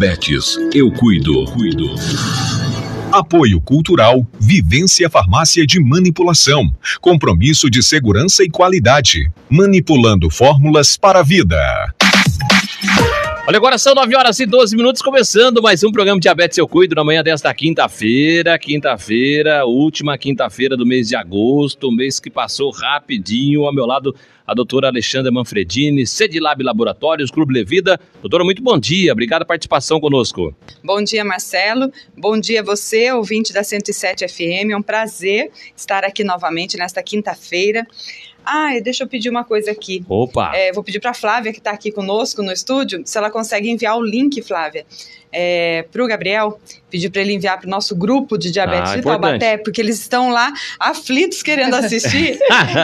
Diabetes, eu cuido. Apoio Cultural, Vivência Farmácia de Manipulação. Compromisso de segurança e qualidade. Manipulando fórmulas para a vida. Olha, agora são 9h12, começando mais um programa Diabetes Eu Cuido, na manhã desta quinta-feira, última quinta-feira do mês de agosto, um mês que passou rapidinho. Ao meu lado, a doutora Alexandra Manfredini, Cedilab Laboratórios, Clube Levida. Doutora, muito bom dia, obrigado pela participação conosco. Bom dia, Marcelo, bom dia a você, ouvinte da 107 FM, é um prazer estar aqui novamente nesta quinta-feira. Deixa eu pedir uma coisa aqui. Opa! Vou pedir para a Flávia, que está aqui conosco no estúdio, se ela consegue enviar o link, Flávia, para o Gabriel, pedir para ele enviar para o nosso grupo de diabetes de Taubaté, porque eles estão lá aflitos querendo assistir.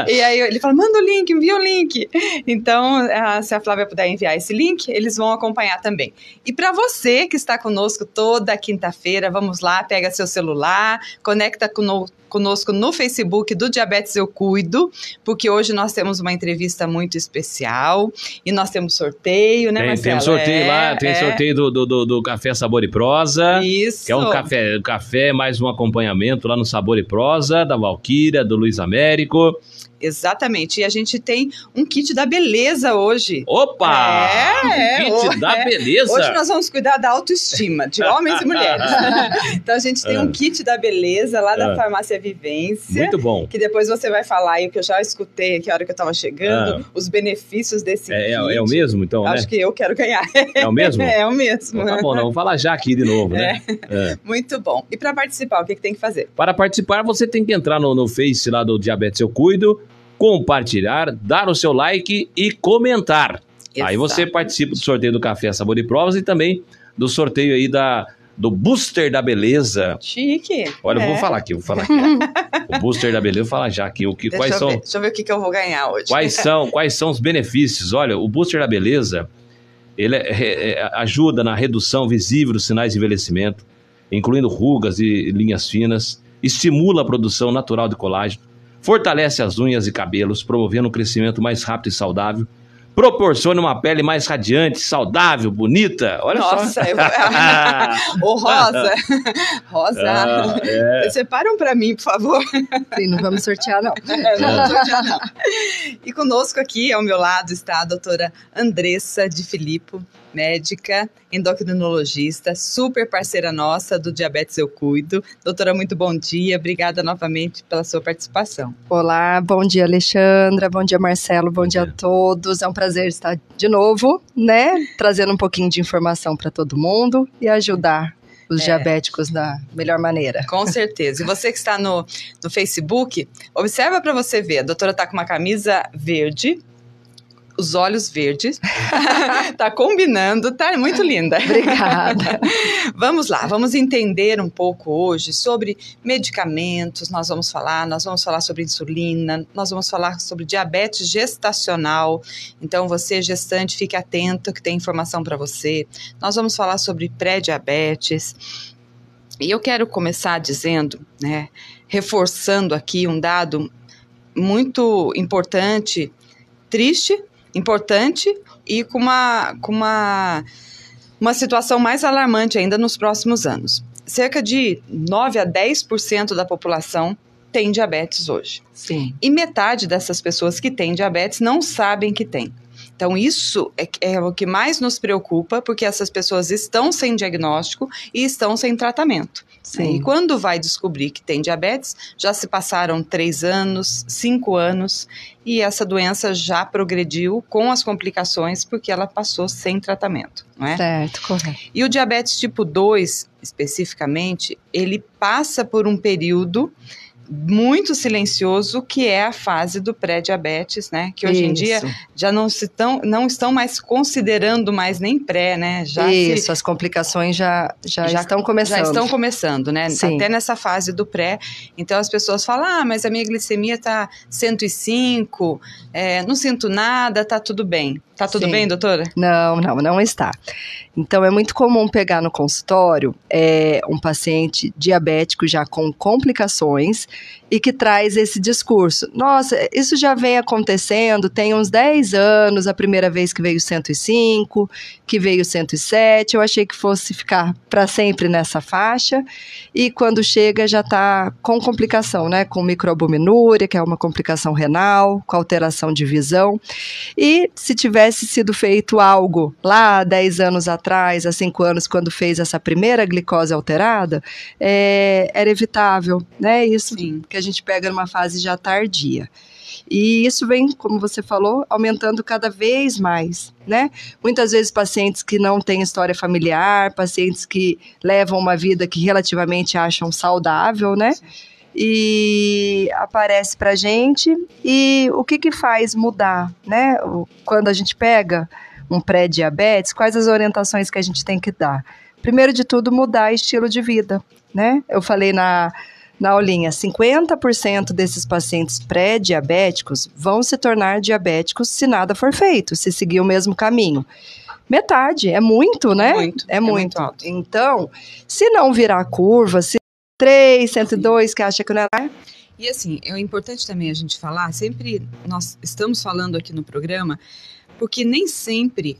E aí ele fala, manda o link, envia o link. Então, se a Flávia puder enviar esse link, eles vão acompanhar também. E para você que está conosco toda quinta-feira, vamos lá, pega seu celular, conecta conosco no Facebook do Diabetes Eu Cuido, porque hoje nós temos uma entrevista muito especial e nós temos sorteio, né, Marcelo? Tem sorteio lá, tem sorteio do Café Sabor e Prosa. Isso. Que é um café mais um acompanhamento lá no Sabor e Prosa, da Valquíria, do Luiz Américo. Exatamente, e a gente tem um kit da beleza hoje. Opa! Kit da beleza! Hoje nós vamos cuidar da autoestima de homens e mulheres. Então a gente tem um kit da beleza lá da Farmácia Vivência. Muito bom. Que depois você vai falar, e que eu já escutei aqui a hora que eu estava chegando, os benefícios desse kit. É o mesmo, então, né? Acho que eu quero ganhar. É o mesmo? É o mesmo. Então, tá bom, vamos falar já aqui de novo, né? Muito bom. E para participar, o que tem que fazer? Para participar, você tem que entrar no Face lá do Diabetes Eu Cuido, compartilhar, dar o seu like e comentar. Exato. Aí você participa do sorteio do Café Sabor e Provas e também do sorteio aí do Booster da Beleza. Chique. Olha, eu vou falar aqui. O Booster da Beleza, eu vou falar já aqui. Deixa eu ver o que eu vou ganhar hoje. Quais são os benefícios? Olha, o Booster da Beleza, ele ajuda na redução visível dos sinais de envelhecimento, incluindo rugas e linhas finas, estimula a produção natural de colágeno, fortalece as unhas e cabelos, promovendo um crescimento mais rápido e saudável. Proporciona uma pele mais radiante, saudável, bonita. Olha só. Nossa, ô Rosa. Rosa. Separa um pra mim, por favor. Sim, não vamos sortear, não. Não vamos sortear, não. E conosco aqui, ao meu lado, está a doutora Andressa de Filippo, médica, endocrinologista, super parceira nossa do Diabetes Eu Cuido. Doutora, muito bom dia. Obrigada novamente pela sua participação. Olá, bom dia, Alexandra. Bom dia, Marcelo. Bom dia a todos. É um prazer estar de novo, né? Trazendo um pouquinho de informação para todo mundo e ajudar os diabéticos da melhor maneira. Com certeza. E você que está no Facebook, observa para você ver. A doutora está com uma camisa verde, os olhos verdes, tá combinando, tá muito linda. Obrigada. Vamos lá, vamos entender um pouco hoje sobre medicamentos, nós vamos falar sobre insulina, nós vamos falar sobre diabetes gestacional, então você gestante fique atento que tem informação para você, nós vamos falar sobre pré-diabetes, e eu quero começar dizendo, né, reforçando aqui um dado muito importante, triste, importante e com uma situação mais alarmante ainda nos próximos anos. Cerca de 9 a 10% da população tem diabetes hoje. Sim. E metade dessas pessoas que têm diabetes não sabem que tem. Então, isso é o que mais nos preocupa, porque essas pessoas estão sem diagnóstico e estão sem tratamento. Sim. E quando vai descobrir que tem diabetes, já se passaram 3 anos, 5 anos, e essa doença já progrediu com as complicações, porque ela passou sem tratamento, não é? Certo, correto. E o diabetes tipo 2, especificamente, ele passa por um período muito silencioso, que é a fase do pré-diabetes, né? Que hoje em dia já não estão mais considerando mais nem pré, né? As complicações já estão começando. Já estão começando, né? Sim. Até nessa fase do pré. Então as pessoas falam, mas a minha glicemia tá 105, não sinto nada, tá tudo bem. Tá tudo Sim. bem, doutora? Não está. Então, é muito comum pegar no consultório um paciente diabético já com complicações e que traz esse discurso. Nossa, isso já vem acontecendo, tem uns 10 anos, a primeira vez que veio 105, que veio 107, eu achei que fosse ficar para sempre nessa faixa, e quando chega já está com complicação, né? Com microalbuminúria, que é uma complicação renal, com alteração de visão. E se tivesse sido feito algo lá há 10 anos atrás, há 5 anos, quando fez essa primeira glicose alterada, era evitável, né? Isso Sim. que a gente pega numa fase já tardia. E isso vem, como você falou, aumentando cada vez mais, né? Muitas vezes pacientes que não têm história familiar, pacientes que levam uma vida que relativamente acham saudável, né? E aparece pra gente, e o que faz mudar, né? Quando a gente pega um pré-diabetes, quais as orientações que a gente tem que dar? Primeiro de tudo, mudar estilo de vida, né? Eu falei na aulinha, 50% desses pacientes pré-diabéticos vão se tornar diabéticos se nada for feito, se seguir o mesmo caminho. Metade, é muito, né? É muito alto. Então, se não virar curva, se 3, 102, que acha que não é... E assim, é importante também a gente falar, sempre nós estamos falando aqui no programa, porque nem sempre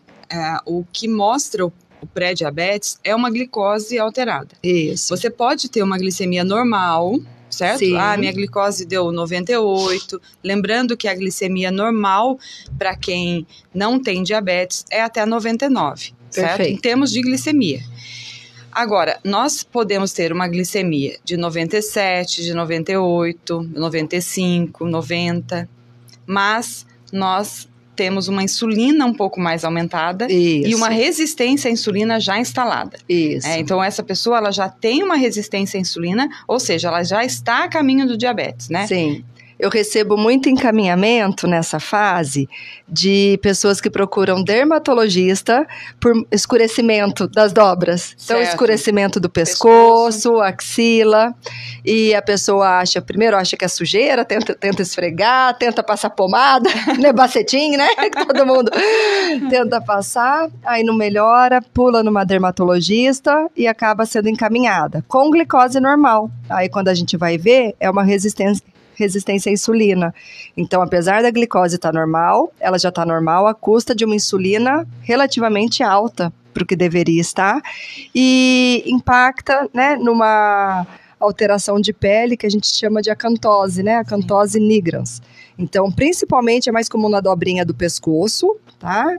o que mostra o pré-diabetes é uma glicose alterada. Isso. Você pode ter uma glicemia normal, certo? Sim. Minha glicose deu 98. Lembrando que a glicemia normal, para quem não tem diabetes, é até 99, certo? Perfeito. Em termos de glicemia. Agora, nós podemos ter uma glicemia de 97, de 98, 95, 90, mas nós temos uma insulina um pouco mais aumentada. Isso. E uma resistência à insulina já instalada. Isso. Então, essa pessoa ela já tem uma resistência à insulina, ou seja, ela já está a caminho do diabetes, né? Sim. Eu recebo muito encaminhamento nessa fase de pessoas que procuram dermatologista por escurecimento das dobras. Então, Certo. Escurecimento do pescoço, axila, e a pessoa primeiro acha que é sujeira, tenta esfregar, tenta passar pomada, né, bacetim, né, que todo mundo tenta passar, aí não melhora, pula numa dermatologista e acaba sendo encaminhada com glicose normal. Aí quando a gente vai ver, é uma resistência à insulina. Então, apesar da glicose estar normal, ela já está normal à custa de uma insulina relativamente alta para o que deveria estar, e impacta, né, numa alteração de pele que a gente chama de acantose, né, acantose nigrans. Então, principalmente é mais comum na dobrinha do pescoço, tá?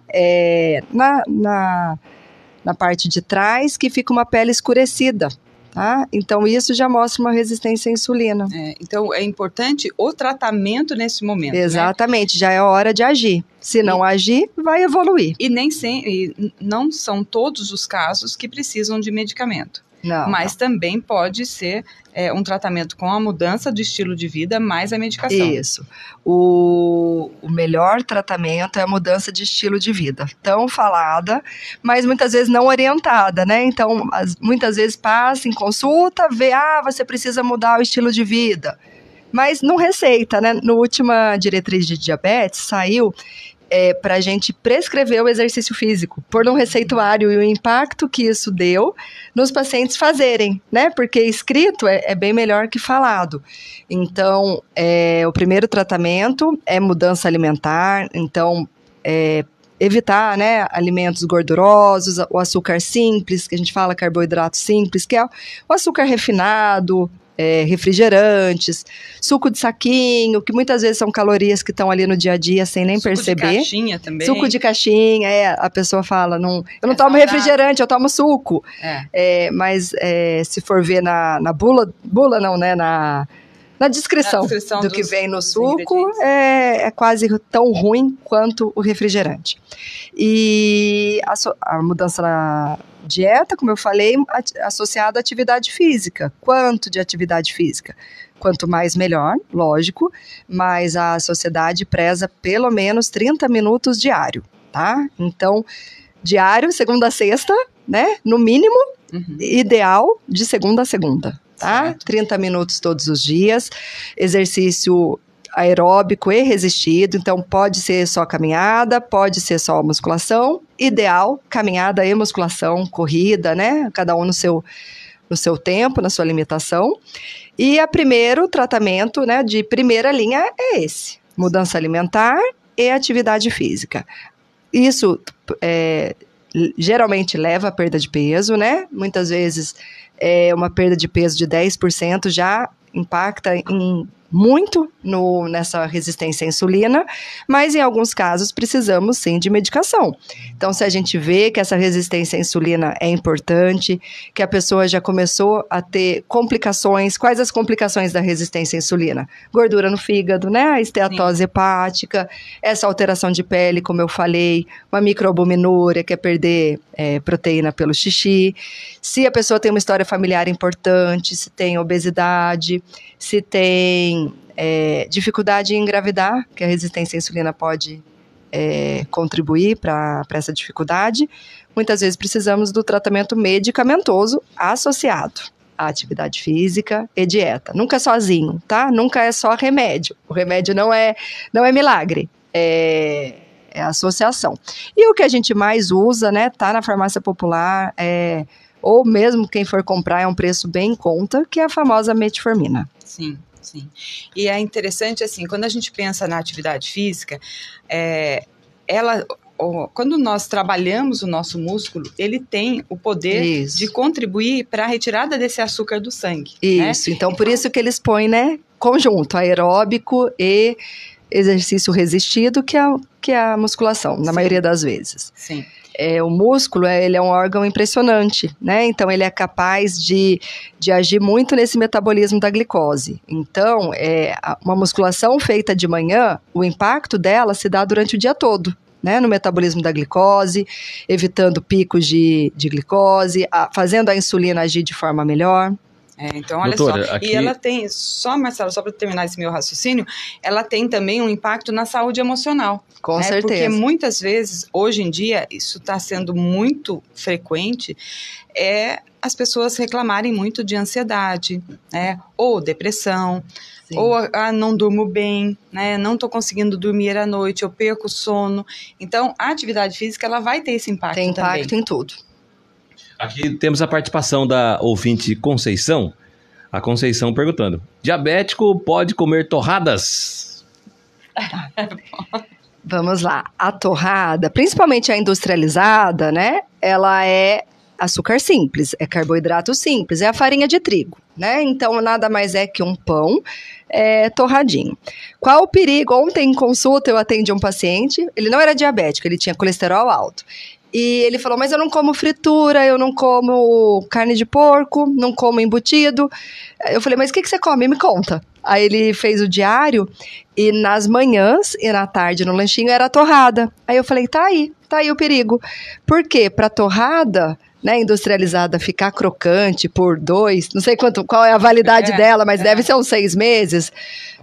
Na parte de trás, que fica uma pele escurecida. Tá? Então, isso já mostra uma resistência à insulina. Então, é importante o tratamento nesse momento. Exatamente, né? Já é a hora de agir. Se não agir, vai evoluir. E não são todos os casos que precisam de medicamento. Não, mas também pode ser um tratamento com a mudança do estilo de vida mais a medicação. Isso. O melhor tratamento é a mudança de estilo de vida. Tão falada, mas muitas vezes não orientada, né? Então, muitas vezes passa em consulta, vê, você precisa mudar o estilo de vida. Mas não receita, né? No última diretriz de diabetes, saiu para a gente prescrever o exercício físico, pôr num receituário, e o impacto que isso deu nos pacientes fazerem, né? Porque escrito é bem melhor que falado. Então, o primeiro tratamento é mudança alimentar, então, evitar, né, alimentos gordurosos, o açúcar simples, que a gente fala carboidrato simples, que é o açúcar refinado, refrigerantes, suco de saquinho, que muitas vezes são calorias que estão ali no dia a dia sem nem perceber. Suco de caixinha também. Suco de caixinha, a pessoa fala, eu não tomo refrigerante, eu tomo suco. Mas se for ver na bula não, né, na descrição do que vem no suco, é quase tão ruim quanto o refrigerante. E a mudança na dieta, como eu falei, associada à atividade física. Quanto de atividade física? Quanto mais, melhor, lógico, mas a sociedade preza pelo menos 30 minutos diário, tá? Então, diário, segunda a sexta, né? No mínimo, ideal, de segunda a segunda. Tá? 30 minutos todos os dias, exercício aeróbico e resistido, então pode ser só caminhada, pode ser só musculação. Ideal, caminhada e musculação, corrida, né? Cada um no seu tempo, na sua limitação. E o primeiro tratamento, né, de primeira linha é esse: mudança alimentar e atividade física. Isso geralmente leva à perda de peso, né? Muitas vezes uma perda de peso de 10% já impacta muito nessa resistência à insulina, mas em alguns casos precisamos sim de medicação. Então, se a gente vê que essa resistência à insulina é importante, que a pessoa já começou a ter complicações, quais as complicações da resistência à insulina? Gordura no fígado, né? A esteatose hepática, essa alteração de pele, como eu falei, uma microalbuminúria, que é perder proteína pelo xixi. Se a pessoa tem uma história familiar importante, se tem obesidade, se tem dificuldade em engravidar, que a resistência à insulina pode contribuir para essa dificuldade, muitas vezes precisamos do tratamento medicamentoso associado à atividade física e dieta. Nunca sozinho, tá? Nunca é só remédio. O remédio não é milagre, é associação. E o que a gente mais usa, né, tá na farmácia popular, ou mesmo quem for comprar é um preço bem em conta, que é a famosa metformina. Sim. Sim. E é interessante, assim, quando a gente pensa na atividade física, quando nós trabalhamos o nosso músculo, ele tem o poder de contribuir para a retirada desse açúcar do sangue. Isso, né? Então por isso que eles põem, né, conjunto, aeróbico e exercício resistido, que é a musculação, na maioria das vezes. Sim. O músculo, ele é um órgão impressionante, né? Então, ele é capaz de agir muito nesse metabolismo da glicose. Então, uma musculação feita de manhã, o impacto dela se dá durante o dia todo, né? No metabolismo da glicose, evitando picos de glicose, fazendo a insulina agir de forma melhor. Então, olha Doutora, só, aqui... e ela tem, Marcelo, só para terminar esse meu raciocínio, ela tem também um impacto na saúde emocional. Com certeza. Porque muitas vezes, hoje em dia, isso está sendo muito frequente, as pessoas reclamarem muito de ansiedade, né? Ou depressão, sim, ou não durmo bem, né? Não estou conseguindo dormir à noite, eu perco o sono. Então, a atividade física, ela vai ter esse impacto também. Tem impacto em tudo. Aqui temos a participação da ouvinte Conceição. A Conceição perguntando: diabético pode comer torradas? Vamos lá. A torrada, principalmente a industrializada, né? Ela é açúcar simples, é carboidrato simples, é a farinha de trigo, né? Então, nada mais é que um pão torradinho. Qual o perigo? Ontem, em consulta, eu atendi um paciente, ele não era diabético, ele tinha colesterol alto. E ele falou, mas eu não como fritura, eu não como carne de porco, não como embutido. Eu falei, mas o que você come? Me conta. Aí ele fez o diário e nas manhãs e na tarde no lanchinho era torrada. Aí eu falei, tá aí o perigo. Por quê? Pra torrada, né, industrializada ficar crocante por 2, não sei qual é a validade dela, mas deve ser uns 6 meses.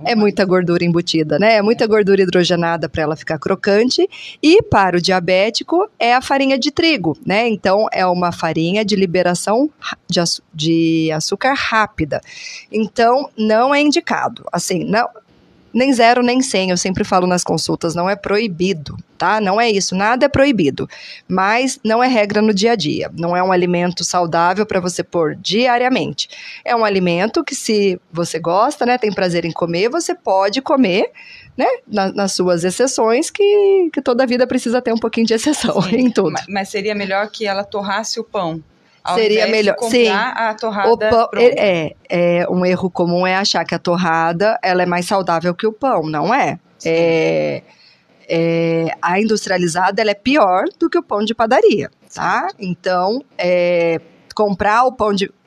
É muita gordura embutida, né? É muita gordura hidrogenada para ela ficar crocante. E para o diabético é a farinha de trigo, né? Então é uma farinha de liberação de açúcar rápida. Então não é indicado. Assim, não, nem 0 nem 100, eu sempre falo nas consultas, não é proibido, tá? Não é isso, nada é proibido, mas não é regra no dia a dia, não é um alimento saudável para você pôr diariamente. É um alimento que se você gosta, né, tem prazer em comer, você pode comer, né, nas suas exceções, que toda vida precisa ter um pouquinho de exceção. Sim, em tudo. Mas seria melhor que ela torrasse o pão. Seria melhor, sim. A torrada o pão, um erro comum é achar que a torrada ela é mais saudável que o pão, não é? A industrializada ela é pior do que o pão de padaria, tá? Então, comprar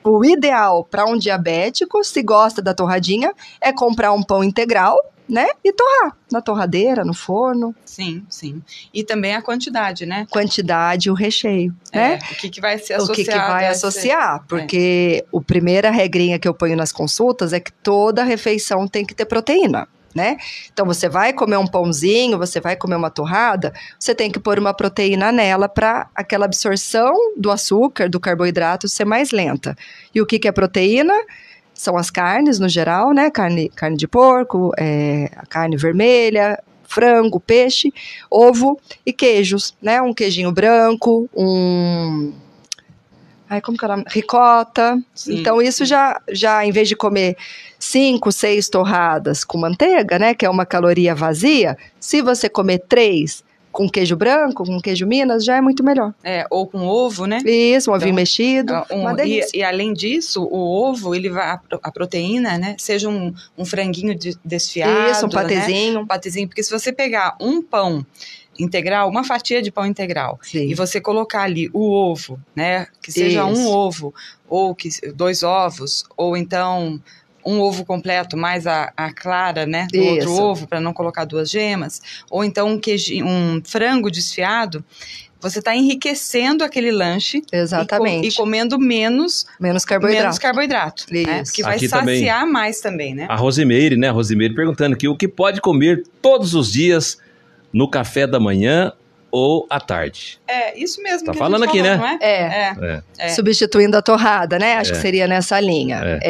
o ideal para um diabético, se gosta da torradinha, é comprar um pão integral, né? E torrar na torradeira, no forno. Sim, sim. E também a quantidade, né? Quantidade, o recheio, né? O que vai ser associado. O que vai associar, porque a primeira regrinha que eu ponho nas consultas é que toda refeição tem que ter proteína, né? Então, você vai comer um pãozinho, você vai comer uma torrada, você tem que pôr uma proteína nela para aquela absorção do açúcar, do carboidrato ser mais lenta. E o que é proteína? são as carnes no geral, né? Carne de porco, a carne vermelha, frango, peixe, ovo e queijos, né? Um queijinho branco, como que é o nome? Ricota. Sim. Então, isso já, em vez de comer 5, 6 torradas com manteiga, né? Que é uma caloria vazia, se você comer 3 com queijo branco, com queijo Minas, já é muito melhor. Ou com ovo, né? Isso, um ovinho mexido, uma delícia. E além disso, o ovo, ele vai, a proteína, né? Seja um franguinho desfiado. Isso, um patezinho. Né? Um patezinho, porque se você pegar um pão integral, uma fatia de pão integral, sim, e você colocar ali o ovo, né? Que seja um ovo, ou 2 ovos, ou então um ovo completo mais a clara, né, do outro ovo, para não colocar 2 gemas, ou então um frango desfiado, você está enriquecendo aquele lanche. Exatamente. E comendo menos carboidrato. Né, porque vai saciar mais também, né? A Rosimeire, perguntando aqui o que pode comer todos os dias no café da manhã ou à tarde. Isso mesmo. Tá que falando a gente aqui, falou, né? Não é? Substituindo a torrada, né? Acho que seria nessa linha.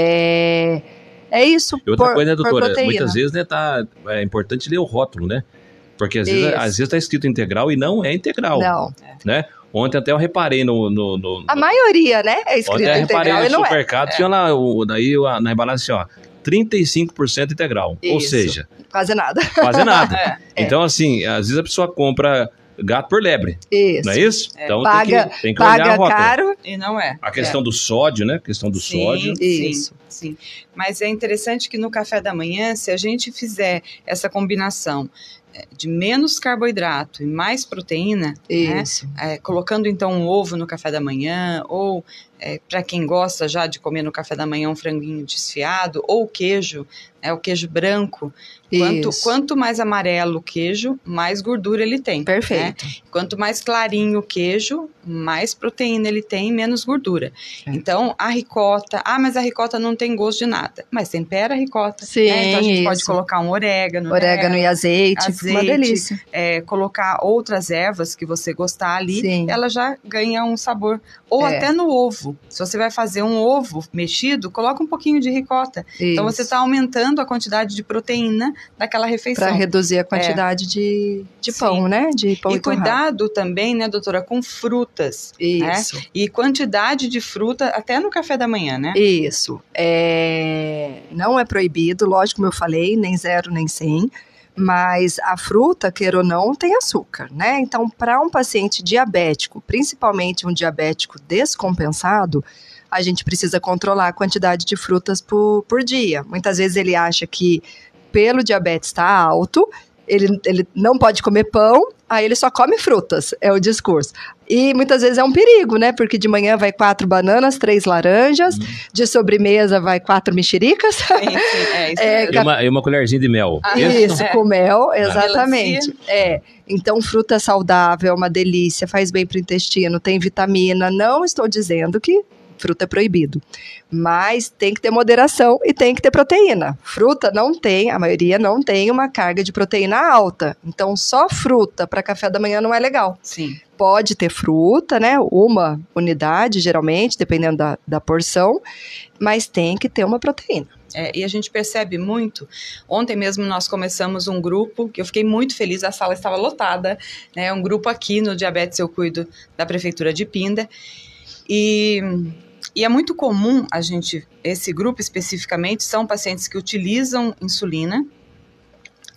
É isso. E outra coisa, né, doutora? Muitas vezes, né, é importante ler o rótulo, né? Porque às vezes tá escrito integral e não é integral. Não. Né? Ontem até eu reparei A maioria, né? É escrito integral. Ontem eu reparei no supermercado, tinha lá, na embalagem assim, 35% integral. Isso. Ou seja... Quase nada. Quase nada. Então, assim, às vezes a pessoa compra gato por lebre. Isso. Não é isso? Então tem que paga olhar a rótula. caro. E não é. A questão do sódio, né? A questão do sódio. Isso. Sim. Mas é interessante que no café da manhã, se a gente fizer essa combinação de menos carboidrato e mais proteína, né? Colocando então um ovo no café da manhã, ou para quem gosta já de comer no café da manhã um franguinho desfiado, ou queijo, o queijo branco. Quanto mais amarelo o queijo, mais gordura ele tem. Perfeito. Né? Quanto mais clarinho o queijo, mais proteína ele tem, menos gordura. Então, a ricota... mas a ricota não tem gosto de nada. Mas tempera a ricota. Sim, Então, a gente pode colocar um orégano. Orégano e azeite. Uma delícia. Colocar outras ervas que você gostar ali. Sim. Ela já ganha um sabor. Ou até no ovo. Se você vai fazer um ovo mexido, coloca um pouquinho de ricota. Isso. Então, você está aumentando a quantidade de proteína daquela refeição. Para reduzir a quantidade de pão, né? De pão e cuidado também, né, doutora, com frutas. Isso. Né? E quantidade de fruta até no café da manhã, né? Isso. Não é proibido, lógico, como eu falei, nem 0, nem 100. Mas a fruta, queira ou não, tem açúcar, né? Então, para um paciente diabético, principalmente um diabético descompensado, a gente precisa controlar a quantidade de frutas por dia. Muitas vezes ele acha que pelo diabetes estar alto, ele não pode comer pão, aí ele só come frutas, é o discurso. E muitas vezes é um perigo, né? Porque de manhã vai 4 bananas, 3 laranjas, de sobremesa vai 4 mexericas. E uma colherzinha de mel. Isso, com mel, exatamente. Então, fruta saudável é uma delícia, faz bem para o intestino, tem vitamina. Não estou dizendo que fruta é proibido, mas tem que ter moderação e tem que ter proteína. Fruta não tem, a maioria não tem uma carga de proteína alta, então só fruta para café da manhã não é legal. Sim. Pode ter fruta, né, uma unidade geralmente, dependendo da porção, mas tem que ter uma proteína. E a gente percebe muito, ontem mesmo nós começamos um grupo, que eu fiquei muito feliz, a sala estava lotada, né, um grupo aqui no Diabetes Eu Cuido da Prefeitura de Pinda, e é muito comum esse grupo especificamente, são pacientes que utilizam insulina,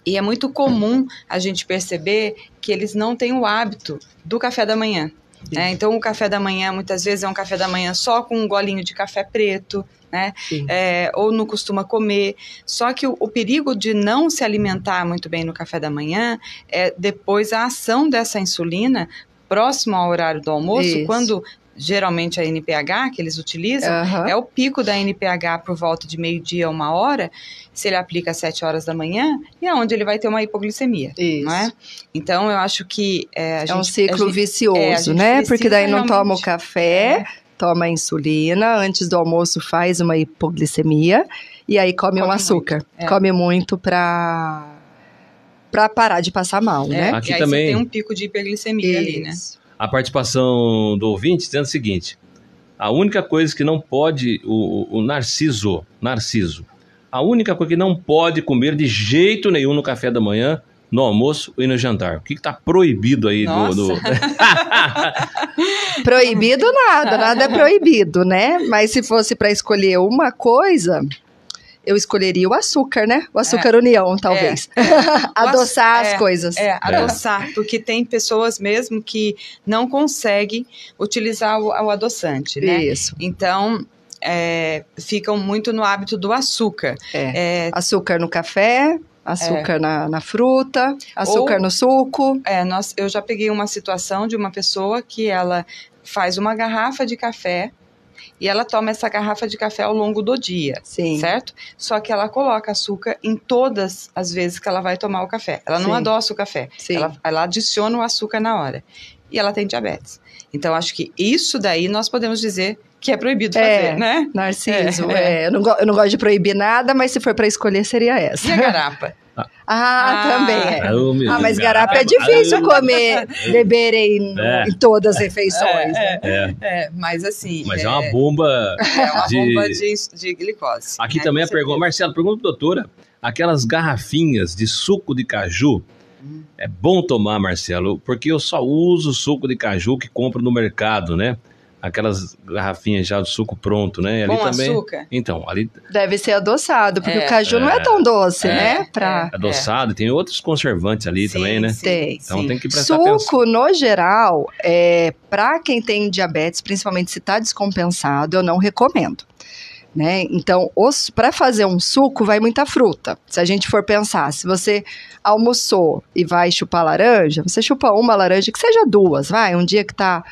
e é muito comum a gente perceber que eles não têm o hábito do café da manhã. Né? Então, o café da manhã, muitas vezes, é um café da manhã só com um golinho de café preto, né? Ou não costuma comer. Só que o perigo de não se alimentar muito bem no café da manhã é depois a ação dessa insulina próximo ao horário do almoço, quando... Geralmente a NPH que eles utilizam é o pico da NPH por volta de 12:00 a 1h, se ele aplica às 7h da manhã, e é onde ele vai ter uma hipoglicemia, não é? Então eu acho que um ciclo vicioso, né? Porque daí não toma o café, toma a insulina, antes do almoço faz uma hipoglicemia, e aí come um açúcar, come muito para parar de passar mal, né? Aqui e aí também você tem um pico de hiperglicemia ali, né? A participação do ouvinte dizendo o seguinte: A única coisa que não pode, o narciso, a única coisa que não pode comer de jeito nenhum no café da manhã, no almoço e no jantar. O que está proibido aí do... Proibido nada é proibido, né? Mas se fosse para escolher uma coisa, eu escolheria o açúcar, né? O açúcar união, talvez. Adoçar as coisas. Adoçar, porque tem pessoas mesmo que não conseguem utilizar o adoçante, né? Isso. Então, ficam muito no hábito do açúcar. Açúcar no café, açúcar na fruta, açúcar no suco. Eu já peguei uma situação de uma pessoa que ela faz uma garrafa de café e ela toma essa garrafa de café ao longo do dia, certo? Só que ela coloca açúcar em todas as vezes que ela vai tomar o café. Ela não adoça o café, ela adiciona o açúcar na hora. E ela tem diabetes. Então, acho que isso daí nós podemos dizer que é proibido fazer, né? Narciso, Eu não gosto de proibir nada, mas se for para escolher, seria essa. E a garapa? Também mas garapa é difícil beber em todas as refeições. Mas assim... Mas é uma bomba... bomba de glicose. Aqui também a pergunta... Marcelo, pergunta pra doutora, aquelas garrafinhas de suco de caju, é bom tomar, Marcelo? Porque eu só uso suco de caju que compro no mercado, né? Aquelas garrafinhas já do suco pronto, né? Ali com também... açúcar? Então, ali... Deve ser adoçado, porque o caju não é tão doce, né? Adoçado, tem outros conservantes ali também, né? Tem. Então tem que prestar atenção. Suco, no geral, para quem tem diabetes, principalmente se está descompensado, eu não recomendo. Né? Então, para fazer um suco, vai muita fruta. Se a gente for pensar, se você almoçou e vai chupar laranja, você chupa uma laranja, que seja duas, vai. Um dia que tá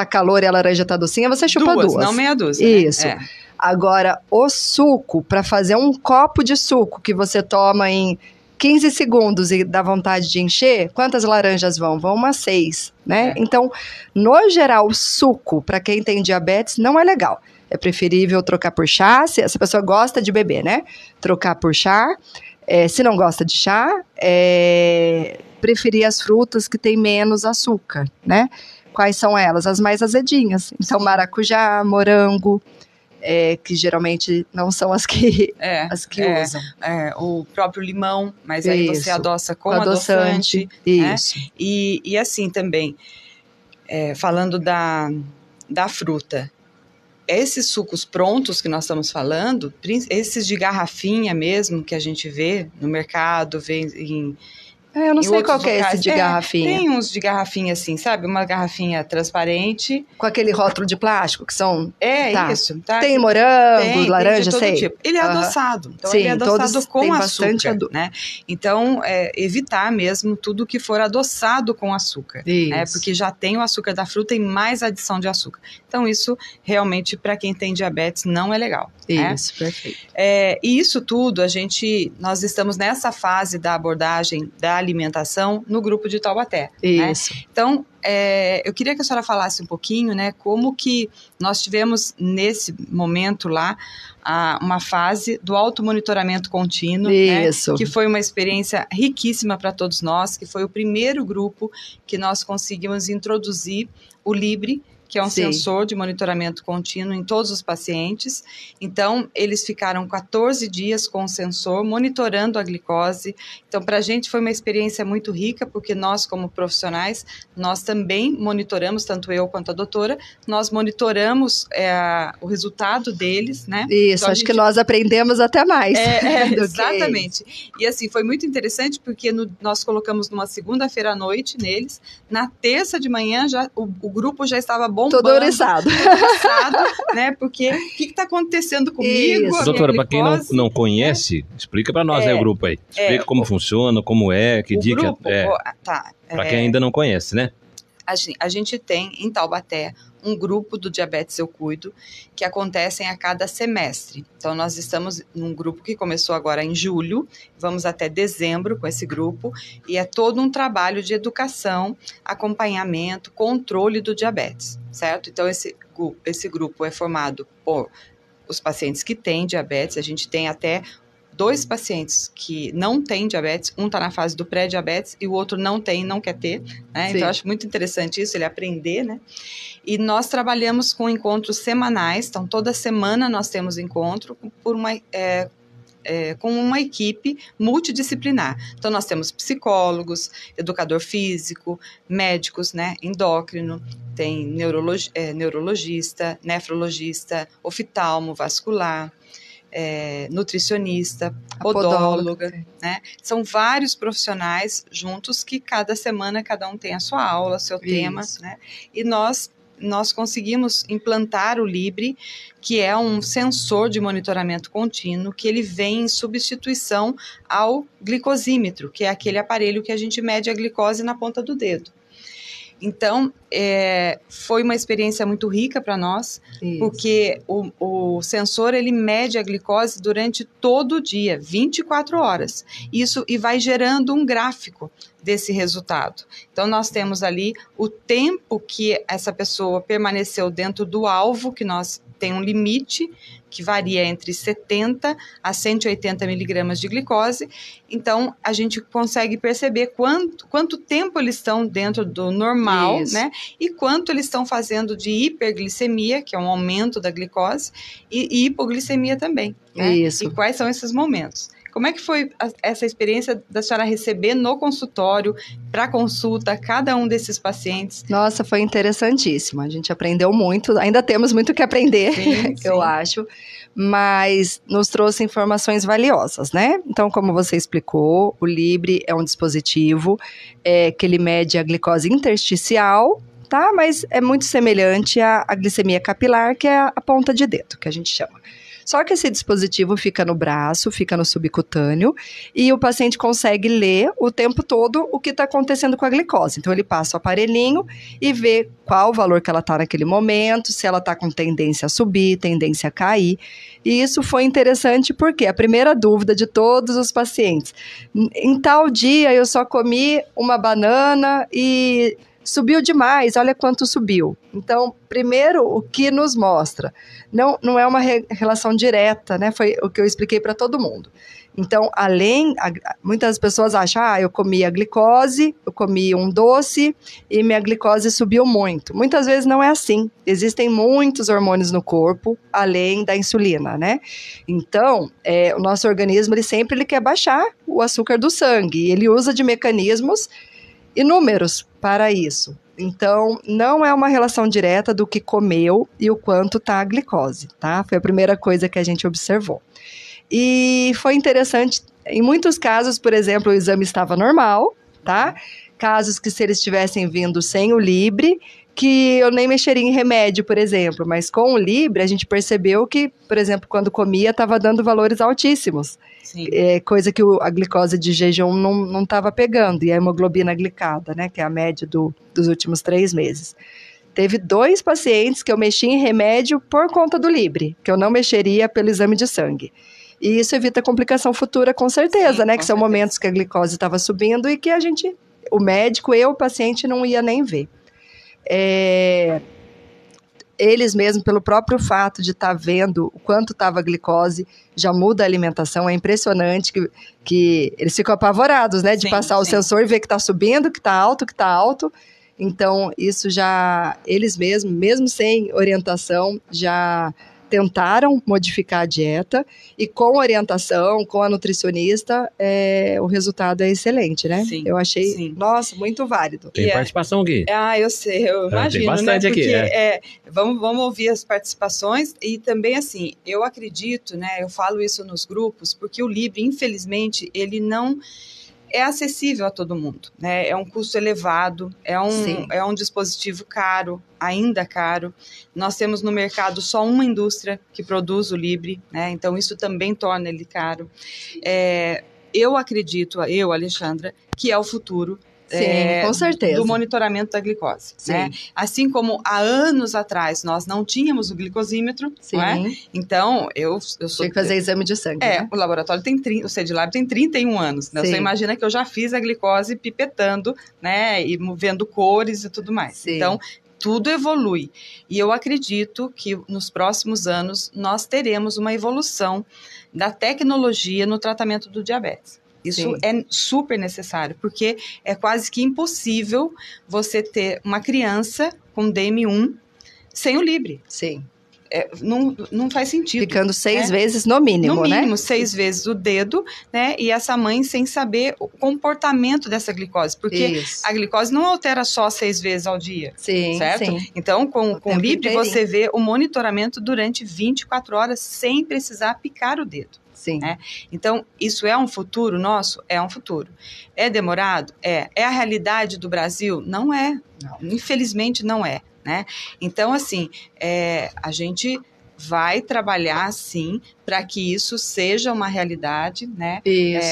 calor e a laranja tá docinha, você chupa duas. Não meia dúzia. Isso. Né? Agora, o suco, para fazer um copo de suco que você toma em 15 segundos e dá vontade de encher, quantas laranjas vão? Vão umas 6, né? Então, no geral, o suco, para quem tem diabetes, não é legal. É preferível trocar por chá, se essa pessoa gosta de beber, né? Trocar por chá. Se não gosta de chá, preferir as frutas que têm menos açúcar, né? Quais são elas? As mais azedinhas. Então, maracujá, morango, que geralmente não são as que usam. O próprio limão, mas aí você adoça com adoçante. Isso. Né? E assim também, falando da fruta, esses sucos prontos que nós estamos falando, esses de garrafinha mesmo, que a gente vê no mercado, vê eu não sei qual que é esse de garrafinha. Tem uns de garrafinha assim, sabe? Uma garrafinha transparente. Com aquele rótulo de plástico, que são... Isso. Tá? Tem morango, laranja, sei. Tipo. Ele é adoçado. Então, ele é adoçado com açúcar, né? Então, evitar mesmo tudo que for adoçado com açúcar. Né? Porque já tem o açúcar da fruta e mais adição de açúcar. Então, isso realmente, para quem tem diabetes, não é legal. Isso, perfeito. E isso tudo, nós estamos nessa fase da abordagem da alimentação no grupo de Taubaté. Isso. Né? Então, eu queria que a senhora falasse um pouquinho, né, como que nós tivemos nesse momento lá uma fase do automonitoramento contínuo, né, que foi uma experiência riquíssima para todos nós, que foi o primeiro grupo que nós conseguimos introduzir o Libre, que é um sensor de monitoramento contínuo em todos os pacientes. Então, eles ficaram 14 dias com o sensor, monitorando a glicose. Então, para a gente foi uma experiência muito rica, porque nós, como profissionais, nós também monitoramos, tanto eu quanto a doutora, nós monitoramos o resultado deles, né? Isso, então, acho que nós aprendemos até mais. Exatamente. E assim, foi muito interessante, porque nós colocamos numa segunda-feira à noite neles, na terça de manhã, o grupo já estava bombando. Todo oriçado, né? Porque o que está acontecendo comigo? Doutora, para quem não conhece, explica para nós aí o grupo aí. Explica como funciona, como que dica grupo, para quem ainda não conhece, né? A gente tem em Taubaté um grupo do Diabetes Eu Cuido, que acontecem a cada semestre. Então, nós estamos num grupo que começou agora em julho, vamos até dezembro com esse grupo, e é todo um trabalho de educação, acompanhamento, controle do diabetes, certo? Então, esse grupo é formado por os pacientes que têm diabetes, a gente tem até 2 pacientes que não têm diabetes, um está na fase do pré-diabetes e o outro não tem, não quer ter, né? Então, eu acho muito interessante isso, ele aprender, né? E nós trabalhamos com encontros semanais, então, toda semana nós temos encontro com uma equipe multidisciplinar. Então, nós temos psicólogos, educador físico, médicos, né, endócrino, tem neurologista, nefrologista, oftalmo, vascular, nutricionista, podóloga, né? São vários profissionais juntos que cada semana cada um tem a sua aula, seu tema, né? E nós conseguimos implantar o Libre, que é um sensor de monitoramento contínuo, que ele vem em substituição ao glicosímetro, que é aquele aparelho que a gente mede a glicose na ponta do dedo. Então, foi uma experiência muito rica para nós, porque o sensor, ele mede a glicose durante todo o dia, 24 horas. E vai gerando um gráfico desse resultado. Então, nós temos ali o tempo que essa pessoa permaneceu dentro do alvo, que nós tem um limite que varia entre 70 a 180 miligramas de glicose. Então, a gente consegue perceber quanto tempo eles estão dentro do normal, né? E quanto eles estão fazendo de hiperglicemia, que é um aumento da glicose, e hipoglicemia também, né? Isso. E quais são esses momentos? Como é que foi essa experiência da senhora receber no consultório, para consulta, cada um desses pacientes? Nossa, foi interessantíssimo. A gente aprendeu muito, ainda temos muito que aprender, eu acho, mas nos trouxe informações valiosas, né? Então, como você explicou, o Libre é um dispositivo que ele mede a glicose intersticial, tá? Mas é muito semelhante à glicemia capilar, que é a ponta de dedo, que a gente chama. Só que esse dispositivo fica no braço, fica no subcutâneo, e o paciente consegue ler o tempo todo o que está acontecendo com a glicose. Então, ele passa o aparelhinho e vê qual o valor que ela está naquele momento, se ela está com tendência a subir, tendência a cair. E isso foi interessante porque a primeira dúvida de todos os pacientes, em tal dia eu só comi uma banana e subiu demais, olha quanto subiu. Então, primeiro, o que nos mostra? Não é uma relação direta, né? Foi o que eu expliquei para todo mundo. Então, muitas pessoas acham, eu comi a glicose, eu comi um doce e minha glicose subiu muito. Muitas vezes não é assim. Existem muitos hormônios no corpo, além da insulina, né? Então, o nosso organismo, ele quer baixar o açúcar do sangue. E ele usa de mecanismos inúmeros para isso. Então, não é uma relação direta do que comeu e o quanto está a glicose, tá? Foi a primeira coisa que a gente observou. E foi interessante, em muitos casos, por exemplo, o exame estava normal, tá? Casos que se eles tivessem vindo sem o Libre, que eu nem mexeria em remédio, por exemplo, mas com o Libre a gente percebeu que, por exemplo, quando comia estava dando valores altíssimos, coisa que a glicose de jejum não estava pegando, e a hemoglobina glicada, né, que é a média dos últimos 3 meses. Teve 2 pacientes que eu mexi em remédio por conta do Libre, que eu não mexeria pelo exame de sangue. E isso evita complicação futura, com certeza, né, que são momentos que a glicose estava subindo e que o médico e o paciente não ia nem ver. Eles mesmos, pelo próprio fato de estar vendo o quanto estava a glicose, já muda a alimentação. É impressionante que eles ficam apavorados, né? De passar o sensor e ver que está subindo, que está alto. Então, isso já, eles mesmos, mesmo sem orientação, já tentaram modificar a dieta, e com orientação, com a nutricionista, o resultado é excelente, né? Sim, eu achei, nossa, muito válido. Tem participação aqui. Eu sei, eu imagino, tem bastante, né? Porque, aqui. Vamos ouvir as participações, e também, assim, eu acredito, né, eu falo isso nos grupos, porque o Libre, infelizmente, ele não é acessível a todo mundo, né? É um custo elevado, é um dispositivo caro, ainda caro. Nós temos no mercado só uma indústria que produz o Libre, né? Então isso também torna ele caro. Eu acredito, Alexandra, que é o futuro. Sim, com certeza. Do monitoramento da glicose. Né? Assim como há anos atrás nós não tínhamos o glicosímetro, não é? Então, eu sou... Tinha que fazer exame de sangue, né? O laboratório o CEDLab tem 31 anos, né? Você imagina que eu já fiz a glicose pipetando, né? E vendo cores e tudo mais. Sim. Então, tudo evolui. E eu acredito que nos próximos anos nós teremos uma evolução da tecnologia no tratamento do diabetes. Isso Sim. é super necessário, porque é quase que impossível você ter uma criança com DM1 sem o Libre. Sim. Não faz sentido. Ficando 6 né? vezes no mínimo, No mínimo, né? 6 vezes o dedo, né? E essa mãe sem saber o comportamento dessa glicose. Porque Isso. a glicose não altera só 6 vezes ao dia. Sim, Certo? sim. Então, com tempo Libre, inteirinho. você vê o monitoramento durante 24 horas sem precisar picar o dedo. Sim. Então, isso é um futuro nosso? É um futuro. É demorado? É. É a realidade do Brasil? Não é. Não. Infelizmente, não é. Né? Então, assim, a gente vai trabalhar, sim, para que isso seja uma realidade, né? Isso.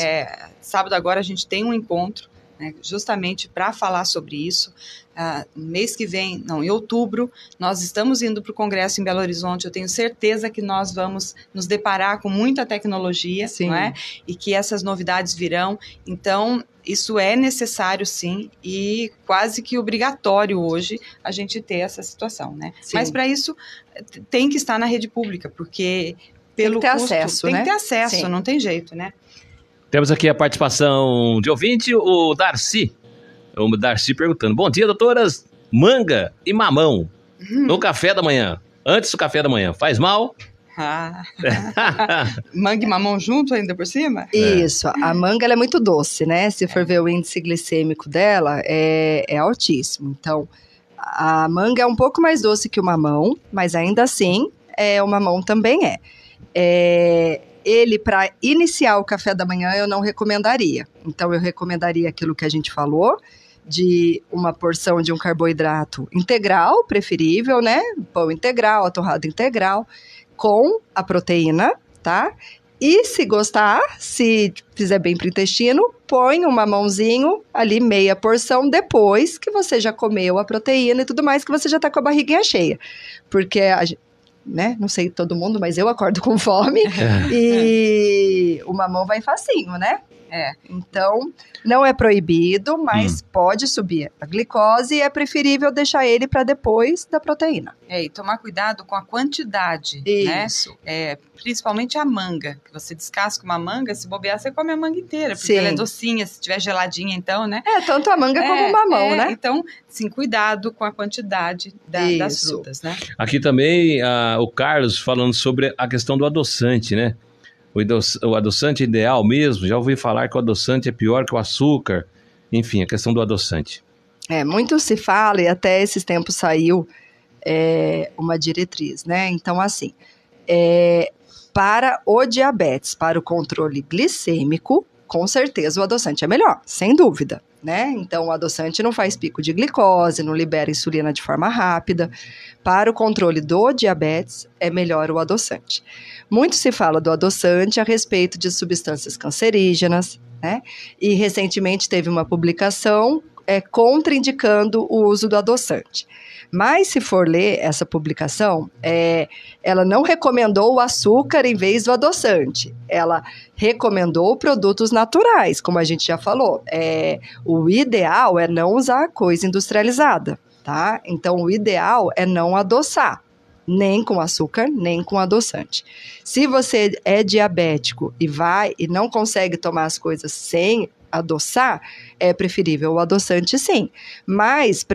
Sábado agora a gente tem um encontro, né, justamente para falar sobre isso. Mês que vem, não, em outubro, nós estamos indo para o Congresso em Belo Horizonte. Eu tenho certeza que nós vamos nos deparar com muita tecnologia, Sim. não é? E que essas novidades virão. Então, isso é necessário, sim, e quase que obrigatório hoje a gente ter essa situação, né? Sim. Mas para isso tem que estar na rede pública, porque pelo ter custo, acesso, tem né? que ter acesso, Sim. não tem jeito, né? Temos aqui a participação de ouvinte, o Darcy. O Darcy perguntando: bom dia, doutoras. Manga e mamão no café da manhã. Antes do café da manhã. Faz mal? Manga e mamão junto ainda por cima? Isso, a manga ela é muito doce, né? Se for ver o índice glicêmico dela, é altíssimo. Então, a manga é um pouco mais doce que o mamão, mas ainda assim, o mamão também é. Ele, para iniciar o café da manhã, eu não recomendaria. Então, eu recomendaria aquilo que a gente falou, de uma porção de um carboidrato integral, preferível, né? Pão integral, a torrada integral, com a proteína, tá? E se gostar, se fizer bem para o intestino, põe um mamãozinho ali, meia porção, depois que você já comeu a proteína e tudo mais, que você já tá com a barriguinha cheia. Porque, né, não sei todo mundo, mas eu acordo com fome e o mamão vai facinho, né? Então, não é proibido, mas pode subir a glicose e é preferível deixar ele para depois da proteína. E tomar cuidado com a quantidade, Isso. né? Principalmente a manga, que você descasca uma manga, se bobear, você come a manga inteira, porque Sim. ela é docinha, se tiver geladinha, então, né? Tanto a manga como o mamão, né? Então, sim, cuidado com a quantidade das Isso. frutas, né? Aqui também o Carlos falando sobre a questão do adoçante, né? O adoçante ideal mesmo, já ouvi falar que o adoçante é pior que o açúcar. Enfim, a questão do adoçante. Muito se fala, e até esses tempos saiu uma diretriz, né? Então, assim, para o diabetes, para o controle glicêmico, com certeza o adoçante é melhor, sem dúvida, né? Então, o adoçante não faz pico de glicose, não libera insulina de forma rápida. Para o controle do diabetes, é melhor o adoçante. Muito se fala do adoçante a respeito de substâncias cancerígenas, né? E recentemente teve uma publicação contraindicando o uso do adoçante. Mas se for ler essa publicação, ela não recomendou o açúcar em vez do adoçante. Ela recomendou produtos naturais, como a gente já falou. O ideal é não usar coisa industrializada, tá? Então, o ideal é não adoçar, nem com açúcar, nem com adoçante. Se você é diabético e não consegue tomar as coisas sem adoçar, é preferível o adoçante, sim. Mas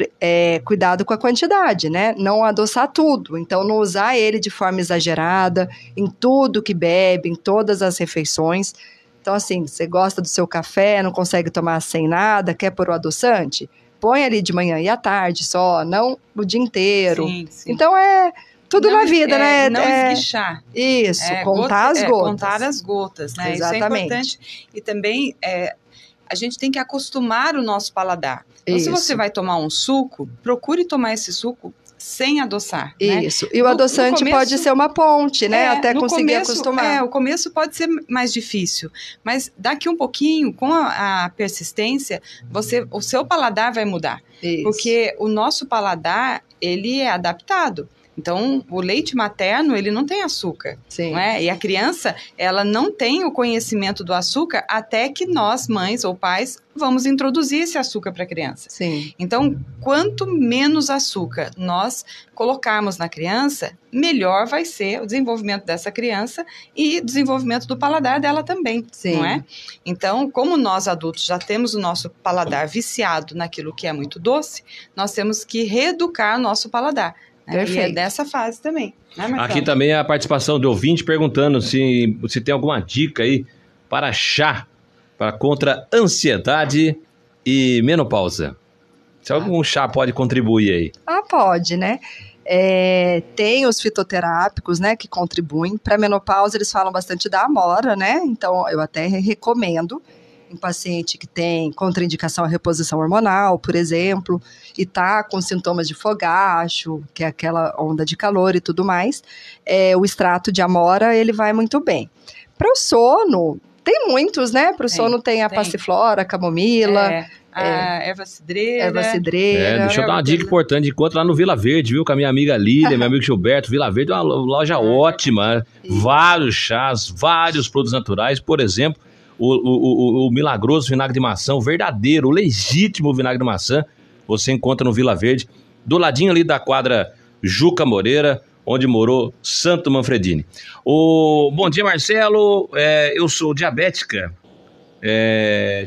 cuidado com a quantidade, né? Não adoçar tudo. Então, não usar ele de forma exagerada em tudo que bebe, em todas as refeições. Então, assim, você gosta do seu café, não consegue tomar sem nada, quer pôr o adoçante? Põe ali de manhã e à tarde só, não o dia inteiro. Sim. Então, tudo na vida, né? Não esguichar. Isso, contar as gotas. Contar as gotas, né? Exatamente. Isso é importante. E também a gente tem que acostumar o nosso paladar. Então, se você vai tomar um suco, procure tomar esse suco sem adoçar. Isso. Né? E o adoçante pode ser uma ponte, né? Até conseguir acostumar. O começo pode ser mais difícil. Mas daqui um pouquinho, com a persistência, o seu paladar vai mudar. Isso. Porque o nosso paladar, ele é adaptado. Então, o leite materno, ele não tem açúcar, Sim. não é? E a criança, ela não tem o conhecimento do açúcar até que nós, mães ou pais, vamos introduzir esse açúcar para a criança. Sim. Então, quanto menos açúcar nós colocarmos na criança, melhor vai ser o desenvolvimento dessa criança e o desenvolvimento do paladar dela também, Sim. não é? Então, como nós adultos já temos o nosso paladar viciado naquilo que é muito doce, nós temos que reeducar o nosso paladar. Né? E é Perfeito. dessa fase também. Né, Marcelo? Aqui também é a participação do ouvinte perguntando se tem alguma dica aí para chá contra ansiedade e menopausa. Se algum chá pode contribuir aí. Pode, né? Tem os fitoterápicos, né, que contribuem. Para menopausa, eles falam bastante da amora, né? Então, eu até recomendo em paciente que tem contraindicação à reposição hormonal, por exemplo, e tá com sintomas de fogacho, que é aquela onda de calor e tudo mais, o extrato de amora, ele vai muito bem. Para o sono, tem muitos, né? Para o sono tem a passiflora, a camomila, a erva cidreira. Deixa eu dar uma dica importante. Encontro lá no Vila Verde, viu? Com a minha amiga Lília, meu amigo Gilberto. Vila Verde é uma loja ótima. Vários chás, vários produtos naturais. Por exemplo, o milagroso vinagre de maçã, o verdadeiro, o legítimo vinagre de maçã, você encontra no Vila Verde, do ladinho ali da quadra Juca Moreira, onde morou Santo Manfredini. Bom dia, Marcelo. Eu sou diabética.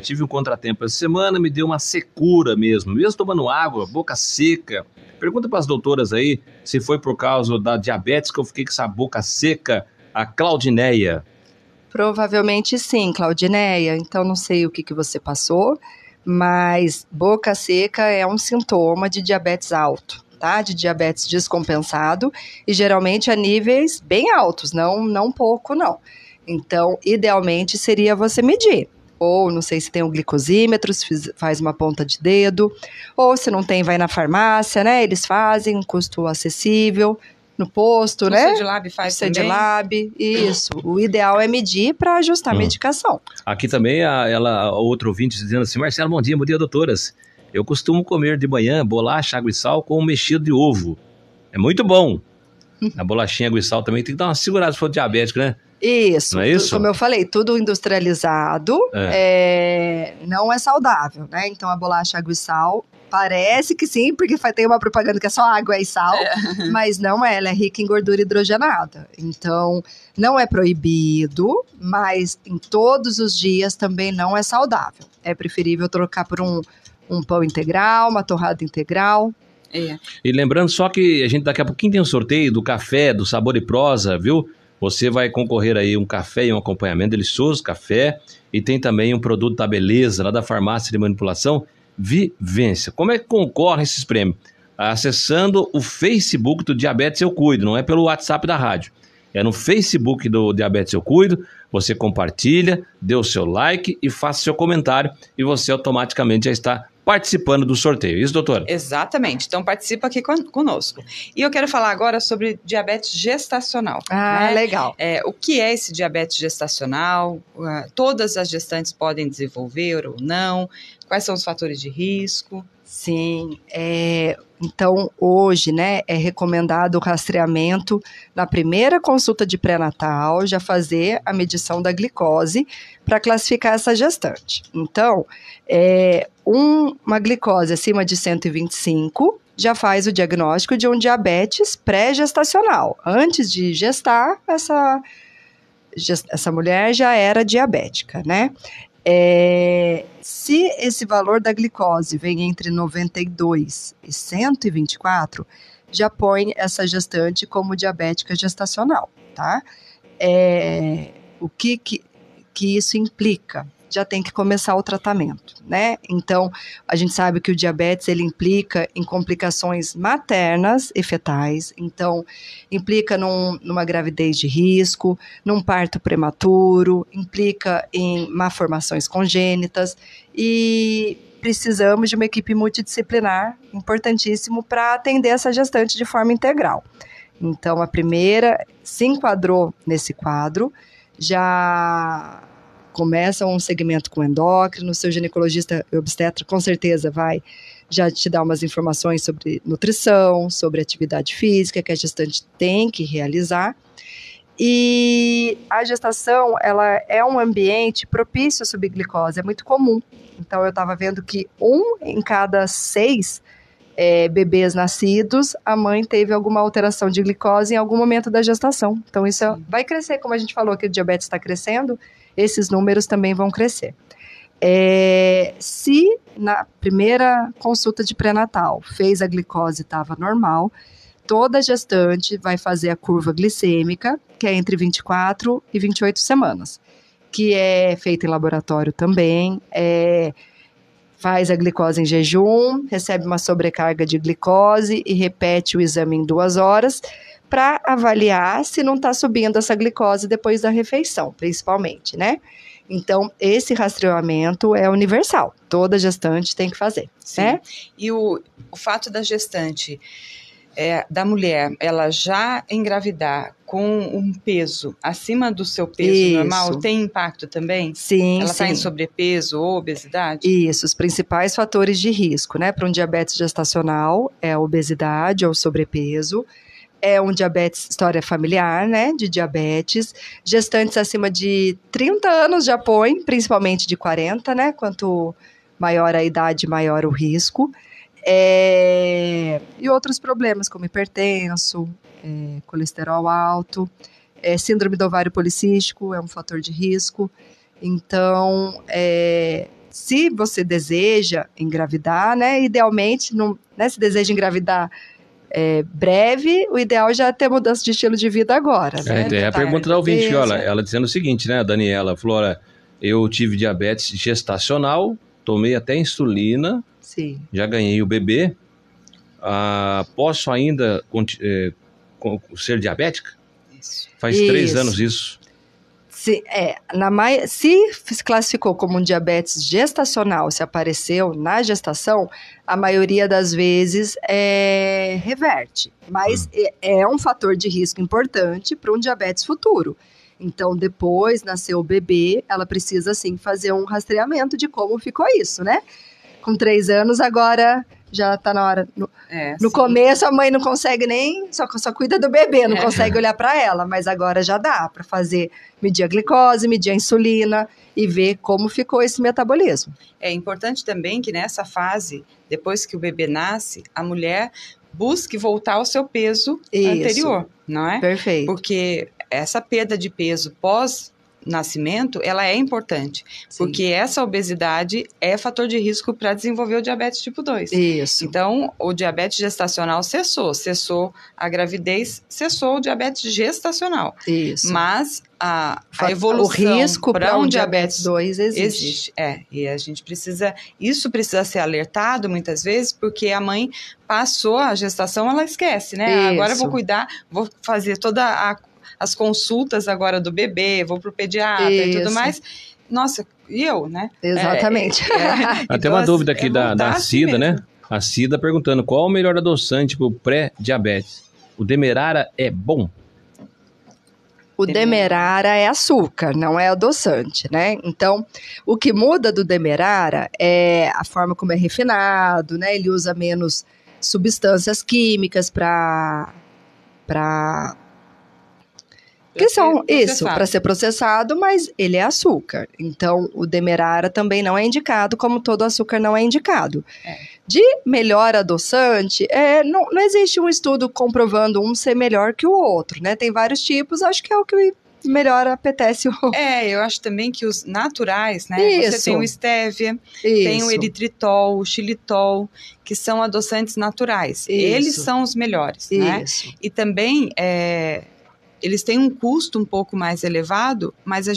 Tive um contratempo essa semana, me deu uma secura mesmo tomando água, boca seca. Pergunta para as doutoras aí se foi por causa da diabetes que eu fiquei com essa boca seca. A Claudineia. Provavelmente sim, Claudineia. Então, não sei o que você passou, mas boca seca é um sintoma de diabetes alto, tá? De diabetes descompensado e geralmente a níveis bem altos, não pouco, não. Então, idealmente seria você medir. Ou, não sei se tem um glicosímetro, se faz uma ponta de dedo, ou se não tem, vai na farmácia, né? Eles fazem um custo acessível, no posto, né? O CEDLAB faz também. CEDLAB, isso. O ideal é medir para ajustar a medicação. Aqui também, outro ouvinte dizendo assim, Marcelo, bom dia, doutoras. Eu costumo comer de manhã bolacha, água e sal com mexido de ovo. É muito bom. A bolachinha, água e sal também tem que dar uma segurada se for diabético, né? Isso, não é isso? Como eu falei, tudo industrializado não é saudável, né? Então a bolacha, água e sal, parece que sim, porque tem uma propaganda que é só água e sal, mas não é, ela é rica em gordura hidrogenada. Então, não é proibido, mas em todos os dias também não é saudável. É preferível trocar por um pão integral, uma torrada integral. E lembrando só que a gente daqui a pouquinho tem um sorteio do café, do Sabor e Prosa, viu? Você vai concorrer aí um café e um acompanhamento delicioso, café, e tem também um produto da beleza, lá da farmácia de manipulação, Vivência. Como é que concorre esses prêmios? Acessando o Facebook do Diabetes Eu Cuido, não é pelo WhatsApp da rádio. É no Facebook do Diabetes Eu Cuido, você compartilha, dê o seu like e faça seu comentário e você automaticamente já está participando do sorteio. Isso, doutora? Exatamente. Então, participa aqui conosco. E eu quero falar agora sobre diabetes gestacional. Ah, legal. O que é esse diabetes gestacional? Todas as gestantes podem desenvolver ou não? Quais são os fatores de risco? Sim, então hoje, né, é recomendado o rastreamento na primeira consulta de pré-natal, já fazer a medição da glicose para classificar essa gestante. Então, uma glicose acima de 125 já faz o diagnóstico de um diabetes pré-gestacional. Antes de gestar, essa mulher já era diabética, né? Se esse valor da glicose vem entre 92 e 124, já põe essa gestante como diabética gestacional, tá? O que isso implica? Já tem que começar o tratamento, né? Então, a gente sabe que o diabetes, ele implica em complicações maternas e fetais, então, implica numa gravidez de risco, num parto prematuro, implica em malformações congênitas e precisamos de uma equipe multidisciplinar, importantíssimo, para atender essa gestante de forma integral. Então, a primeira se enquadrou nesse quadro, já começa um segmento com endócrino, seu ginecologista e obstetra com certeza vai já te dá umas informações sobre nutrição, sobre atividade física que a gestante tem que realizar. E a gestação, ela é um ambiente propício à subglicose, é muito comum. Então, eu estava vendo que 1 em cada 6 bebês nascidos, a mãe teve alguma alteração de glicose em algum momento da gestação. Então, isso vai crescer, como a gente falou que o diabetes está crescendo, esses números também vão crescer. Se na primeira consulta de pré-natal fez a glicose, estava normal, toda gestante vai fazer a curva glicêmica, que é entre 24 e 28 semanas, que é feita em laboratório também, faz a glicose em jejum, recebe uma sobrecarga de glicose e repete o exame em 2 horas para avaliar se não está subindo essa glicose depois da refeição, principalmente, né? Então, esse rastreamento é universal, toda gestante tem que fazer, Sim. né? E o fato da gestante, da mulher, ela já engravidar com um peso acima do seu peso normal, tem impacto também? Sim, Ela está em sobrepeso ou obesidade? Isso, os principais fatores de risco, né, para um diabetes gestacional é a obesidade ou sobrepeso, é um diabetes, história familiar, né, de diabetes, gestantes acima de 30 anos já põe, principalmente de 40, né, quanto maior a idade, maior o risco. E outros problemas como hipertenso, colesterol alto, síndrome do ovário policístico é um fator de risco. Então, se você deseja engravidar, né, idealmente, se deseja engravidar breve, o ideal já é ter mudança de estilo de vida agora. Né? A pergunta da ouvinte, olha, ela dizendo o seguinte, né, a Daniela, falou, olha, eu tive diabetes gestacional, tomei até insulina, Sim. Já ganhei o bebê, posso ainda ser diabética? Isso. Faz 3 anos isso. Se se classificou como um diabetes gestacional, se apareceu na gestação, a maioria das vezes reverte. Mas é um fator de risco importante para um diabetes futuro. Então, depois nasceu o bebê, ela precisa, sim, fazer um rastreamento de como ficou isso, né? Com 3 anos, agora já está na hora. No começo, a mãe não consegue nem... Só cuida do bebê, não consegue olhar para ela. Mas agora já dá para medir a glicose, medir a insulina e ver como ficou esse metabolismo. É importante também que nessa fase, depois que o bebê nasce, a mulher busque voltar ao seu peso anterior, não é? Perfeito. Porque essa perda de peso pós-nascimento, ela é importante. Sim. Porque essa obesidade é fator de risco para desenvolver o diabetes tipo 2. Isso. Então, o diabetes gestacional cessou a gravidez, cessou o diabetes gestacional. Isso. Mas a evolução... O risco para um diabetes 2 existe. E a gente isso precisa ser alertado muitas vezes, porque a mãe passou a gestação, ela esquece, né? Isso. Agora eu vou cuidar, vou fazer as consultas agora do bebê, vou pro pediatra e tudo mais. Nossa, e eu, né? Exatamente. Até uma dúvida aqui da Cida, né? A Cida perguntando, qual o melhor adoçante para o pré-diabetes? O Demerara é bom? O Demerara é açúcar, não é adoçante, né? Então, o que muda do Demerara é a forma como é refinado, né? Ele usa menos substâncias químicas para ser processado, mas ele é açúcar. Então, o Demerara também não é indicado, como todo açúcar não é indicado. De melhor adoçante, não existe um estudo comprovando um ser melhor que o outro, né? Tem vários tipos, acho que é o que melhor apetece. Eu acho também que os naturais, né? Isso. Você tem o stevia, tem o eritritol, o xilitol, que são adoçantes naturais. Isso. Eles são os melhores, né? E também... eles têm um custo um pouco mais elevado, mas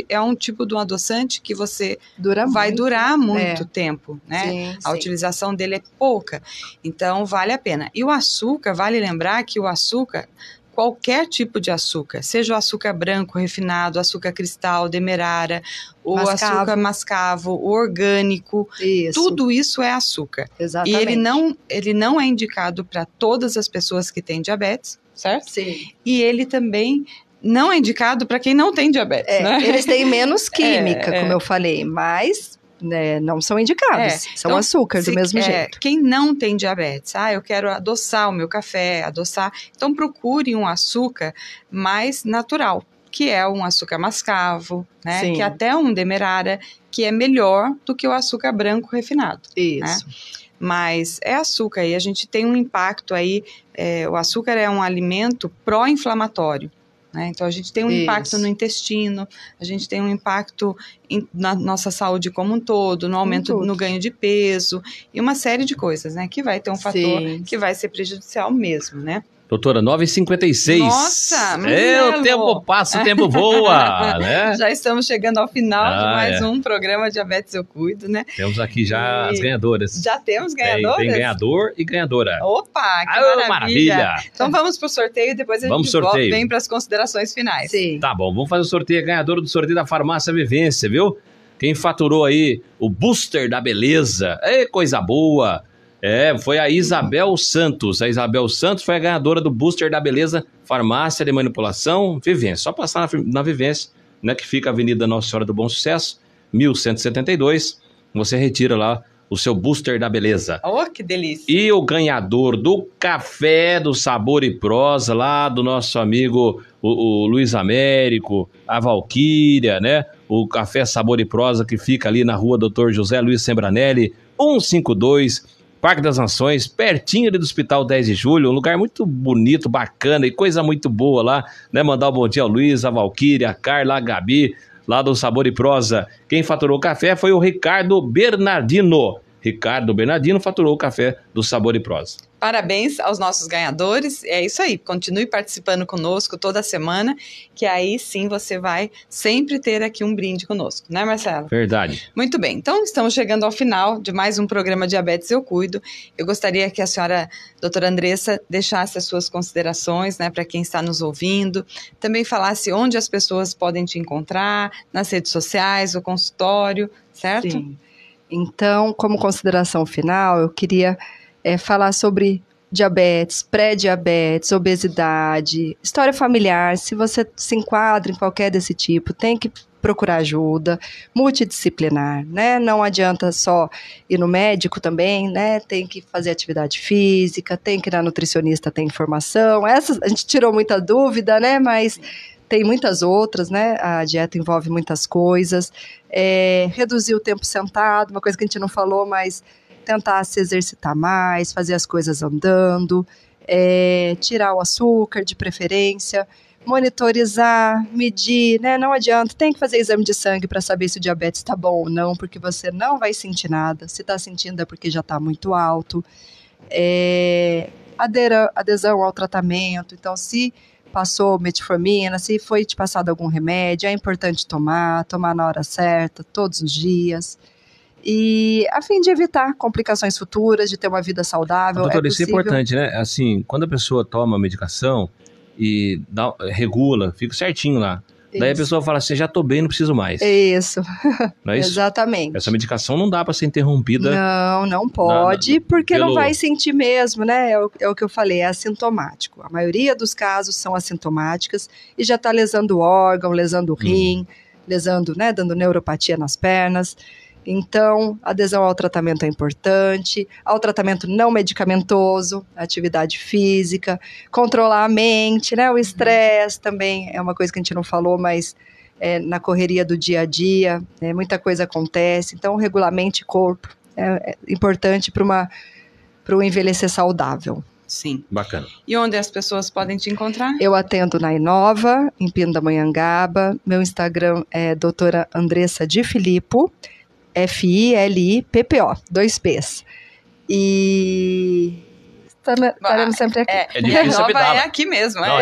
é um tipo de um adoçante que você vai durar muito tempo, né? Sim, a utilização dele é pouca, então vale a pena. E o açúcar, vale lembrar que o açúcar, qualquer tipo de açúcar, seja o açúcar branco refinado, açúcar cristal, demerara, o açúcar mascavo, o orgânico, tudo isso é açúcar. Exatamente. E ele não é indicado para todas as pessoas que têm diabetes, certo? Sim. E ele também não é indicado para quem não tem diabetes, né? Eles têm menos química, como eu falei, mas né, não são indicados, são então, açúcar do mesmo jeito. Quem não tem diabetes, eu quero adoçar o meu café, então procure um açúcar mais natural, que é um açúcar mascavo, né, Sim. que é até um demerara, que é melhor do que o açúcar branco refinado. Isso. Né? Mas é açúcar e a gente tem um impacto aí, o açúcar é um alimento pró-inflamatório. Né? Então, a gente tem um impacto no intestino, a gente tem um impacto na nossa saúde como um todo, no aumento, no ganho de peso e uma série de coisas, né? Que vai ter um fator que vai ser prejudicial mesmo, né? Doutora, 9h56. Nossa, o tempo passa, o tempo voa, né? Já estamos chegando ao final de mais um programa Diabetes Eu Cuido, né? Temos aqui já as ganhadoras. Já temos ganhadoras? Tem ganhador e ganhadora. Opa, que maravilha! Então vamos para o sorteio e depois a gente vem para as considerações finais. Sim. Tá bom, vamos fazer o sorteio. Ganhadora do sorteio da Farmácia Vivência, viu? Quem faturou aí o booster da beleza. Coisa boa! Foi a Isabel Santos. A Isabel Santos foi a ganhadora do booster da beleza, farmácia de manipulação, Vivência. Só passar na Vivência, né, que fica a Avenida Nossa Senhora do Bom Sucesso, 1172. Você retira lá o seu booster da beleza. Oh, que delícia! E o ganhador do café do Sabor e Prosa, lá do nosso amigo o Luiz Américo, a Valquíria, né? O café Sabor e Prosa que fica ali na rua Dr. José Luiz Sembranelli, 152, Parque das Nações, pertinho ali do Hospital 10 de Julho, um lugar muito bonito, bacana e coisa muito boa lá, né? Mandar um bom dia ao Luiz, a Valquíria, a Carla, a Gabi, lá do Sabor e Prosa. Quem faturou o café foi o Ricardo Bernardino. Ricardo Bernardino faturou o café do Sabor e Prosa. Parabéns aos nossos ganhadores, é isso aí, continue participando conosco toda semana, que aí sim você vai sempre ter aqui um brinde conosco, né, Marcelo? Verdade. Muito bem, então estamos chegando ao final de mais um programa Diabetes Eu Cuido. Eu gostaria que a senhora, doutora Andressa, deixasse as suas considerações, né, para quem está nos ouvindo, também falasse onde as pessoas podem te encontrar, nas redes sociais, o consultório, certo? Sim. Então, como consideração final, eu queria falar sobre diabetes, pré-diabetes, obesidade, história familiar. Se você se enquadra em qualquer desse tipo, tem que procurar ajuda, multidisciplinar, né? Não adianta só ir no médico também, né? Tem que fazer atividade física, tem que ir na nutricionista ter informação. Essas, a gente tirou muita dúvida, né? Mas tem muitas outras, né? A dieta envolve muitas coisas. Reduzir o tempo sentado, uma coisa que a gente não falou, mas tentar se exercitar mais, fazer as coisas andando, tirar o açúcar de preferência, monitorizar, medir, né? Não adianta, tem que fazer exame de sangue para saber se o diabetes está bom ou não, porque você não vai sentir nada. Se está sentindo é porque já está muito alto. Adesão ao tratamento, então se passou metformina, se foi te passado algum remédio, é importante tomar na hora certa, todos os dias. E a fim de evitar complicações futuras, de ter uma vida saudável. Doutor, isso é importante, né? Assim, quando a pessoa toma a medicação e regula, fica certinho lá. Isso. Daí a pessoa fala assim, já tô bem, não preciso mais. Isso. Não é isso? Exatamente. Essa medicação não dá para ser interrompida. Não pode, porque não vai sentir mesmo, né? É o que eu falei, é assintomático. A maioria dos casos são assintomáticas e já tá lesando o órgão, lesando o rim, lesando, né? Dando neuropatia nas pernas. Então, adesão ao tratamento é importante, ao tratamento não medicamentoso, atividade física, controlar a mente, né? O estresse também é uma coisa que a gente não falou, mas na correria do dia a dia, muita coisa acontece. Então, regular mente e corpo é importante para o envelhecer saudável. Sim. Bacana. E onde as pessoas podem te encontrar? Eu atendo na Inova, em Pindamonhangaba. Meu Instagram é doutora Andressa de Filippo. FILIPPO, 2 P's. E estaremos sempre aqui. É difícil a Inova é aqui mesmo. Não,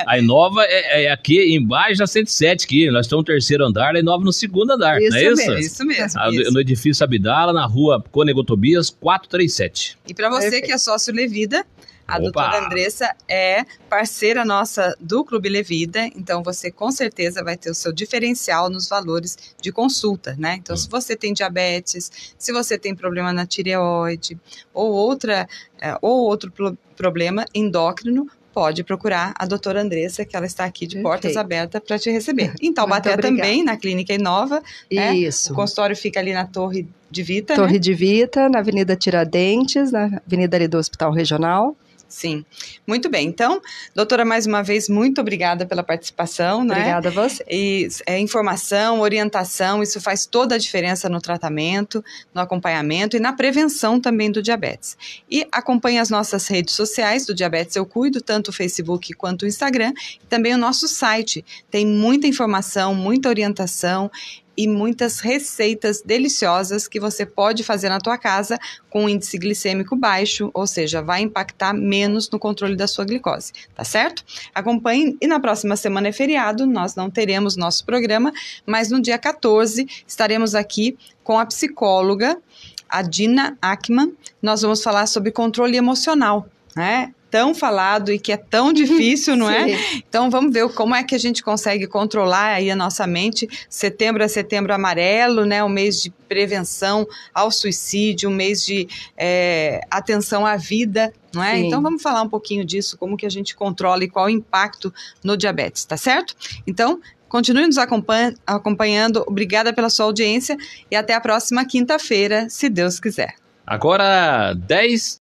a Inova é aqui embaixo da 107, aqui. Nós estamos no 3º andar, a Inova no 2º andar, isso não é isso? Isso mesmo. No edifício Abdala, na rua Cônego Tobias, 437. E para você que é sócio Levida, a doutora Andressa é parceira nossa do Clube Levida, então você com certeza vai ter o seu diferencial nos valores de consulta, né? Então, se você tem diabetes, se você tem problema na tireoide ou outro problema endócrino, pode procurar a doutora Andressa, que ela está aqui de portas abertas para te receber. Em Muito Taubaté obrigada. também, na Clínica Inova. Isso. O consultório fica ali na Torre de Vita, Torre de Vita, na Avenida Tiradentes, na Avenida ali do Hospital Regional. Sim, muito bem. Então, doutora, mais uma vez, muito obrigada pela participação. Obrigada a você. E informação, orientação, isso faz toda a diferença no tratamento, no acompanhamento e na prevenção também do diabetes. E acompanhe as nossas redes sociais do Diabetes Eu Cuido, tanto o Facebook quanto o Instagram, e também o nosso site. Tem muita informação, muita orientação e muitas receitas deliciosas que você pode fazer na tua casa com índice glicêmico baixo, ou seja, vai impactar menos no controle da sua glicose, tá certo? Acompanhe, e na próxima semana é feriado, nós não teremos nosso programa, mas no dia 14 estaremos aqui com a psicóloga, a Dina Ackman. Nós vamos falar sobre controle emocional, né? Tão falado e que é tão difícil, não é? Então vamos ver como é que a gente consegue controlar aí a nossa mente. Setembro é Setembro Amarelo, né? O mês de prevenção ao suicídio, um mês de atenção à vida, não é? Sim. Então vamos falar um pouquinho disso, como que a gente controla e qual o impacto no diabetes, tá certo? Então, continue nos acompanhando. Obrigada pela sua audiência e até a próxima quinta-feira, se Deus quiser. Agora, 10